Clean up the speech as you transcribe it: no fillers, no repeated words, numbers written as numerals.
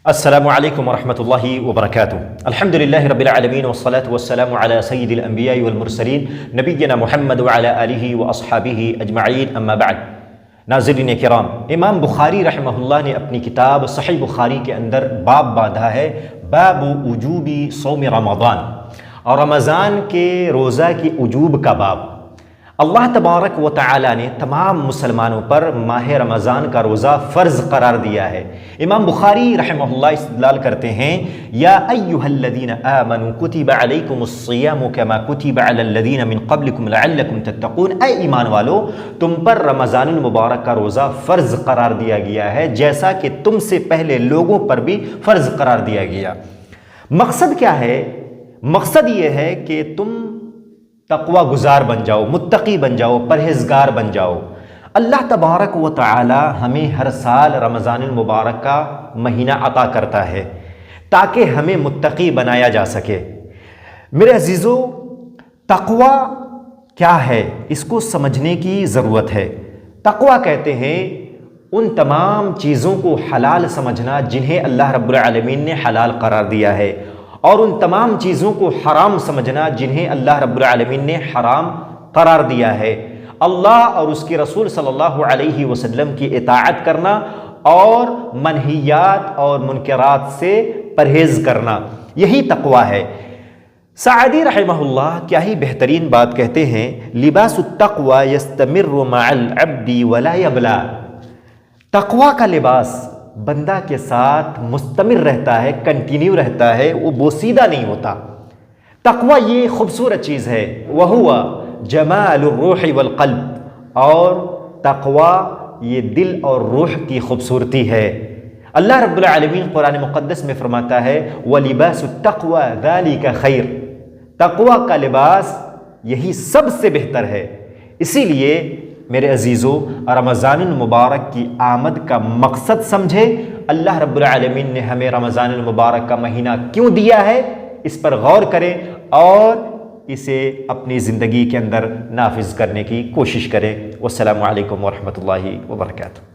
السلام علیکم ورحمۃ اللہ وبرکاتہ۔ الحمد للہ رب العالمین والصلاة والسلام علی سید الانبیاء والمرسلین نبینا محمد وعلی آلہ واصحابہ اجمعین، اما بعد۔ ناظرین کرام، امام بخاری رحمہ اللہ نے اپنی کتاب صحیح بخاری کے اندر باب باندھا ہے، باب وجوب صوم رمضان، اور رمضان کے روزہ کی وجوب کا باب۔ اللہ تبارک و تعالی نے تمام مسلمانوں پر ماہ رمضان کا روزہ فرض قرار دیا ہے۔ امام بخاری رحمہ اللہ استدلال کرتے ہیں، یا ایھا الذین آمنوا کتب علیکم الصیام کما کتب علی الذین من قبلکم لعلکم تتقون، اے ایمان والو، تم پر رمضان المبارک کا روزہ فرض قرار دیا گیا ہے جیسا کہ تم سے پہلے لوگوں پر بھی فرض قرار دیا گیا۔ مقصد کیا ہے؟ مقصد یہ ہے کہ تم تقوی گزار بن جاؤ، متقی بن جاؤ، پرہیزگار بن جاؤ۔ اللہ تبارک و تعالی ہمیں ہر سال رمضان المبارک کا مہینہ عطا کرتا ہے تاکہ ہمیں متقی بنایا جا سکے۔ میرے عزیزو، تقوی کیا ہے اس کو سمجھنے کی ضرورت ہے۔ تقوی کہتے ہیں ان تمام چیزوں کو حلال سمجھنا جنہیں اللہ رب العالمین نے حلال قرار دیا ہے، اور ان تمام چیزوں کو حرام سمجھنا جنہیں اللہ رب العالمین نے حرام قرار دیا ہے۔ اللہ اور اس کے رسول صلی اللہ علیہ وسلم کی اطاعت کرنا اور منہیات اور منکرات سے پرہیز کرنا، یہی تقوی ہے۔ سعدی رحمہ اللہ کیا ہی بہترین بات کہتے ہیں، لباس التقوی یستمر مع العبد ولا یبلا۔ تقوی کا لباس بندہ کے ساتھ مستمر رہتا ہے، کنٹینیو رہتا ہے، وہ بوسیدہ نہیں ہوتا۔ تقوی یہ خوبصورت چیز ہے، وہو جمال الروح والقلب، اور تقوی یہ دل اور روح کی خوبصورتی ہے۔ اللہ رب العالمین قرآن مقدس میں فرماتا ہے، وَلِبَاسُ التَّقْوَى ذَلِكَ خَيْرٌ، تقوی کا لباس یہی سب سے بہتر ہے۔ اسی لیے میرے عزیزو، رمضان المبارک کی آمد کا مقصد سمجھے۔ اللہ رب العالمین نے ہمیں رمضان المبارک کا مہینہ کیوں دیا ہے، اس پر غور کریں اور اسے اپنی زندگی کے اندر نافذ کرنے کی کوشش کریں۔ والسلام علیکم ورحمۃ اللہ وبرکاتہ۔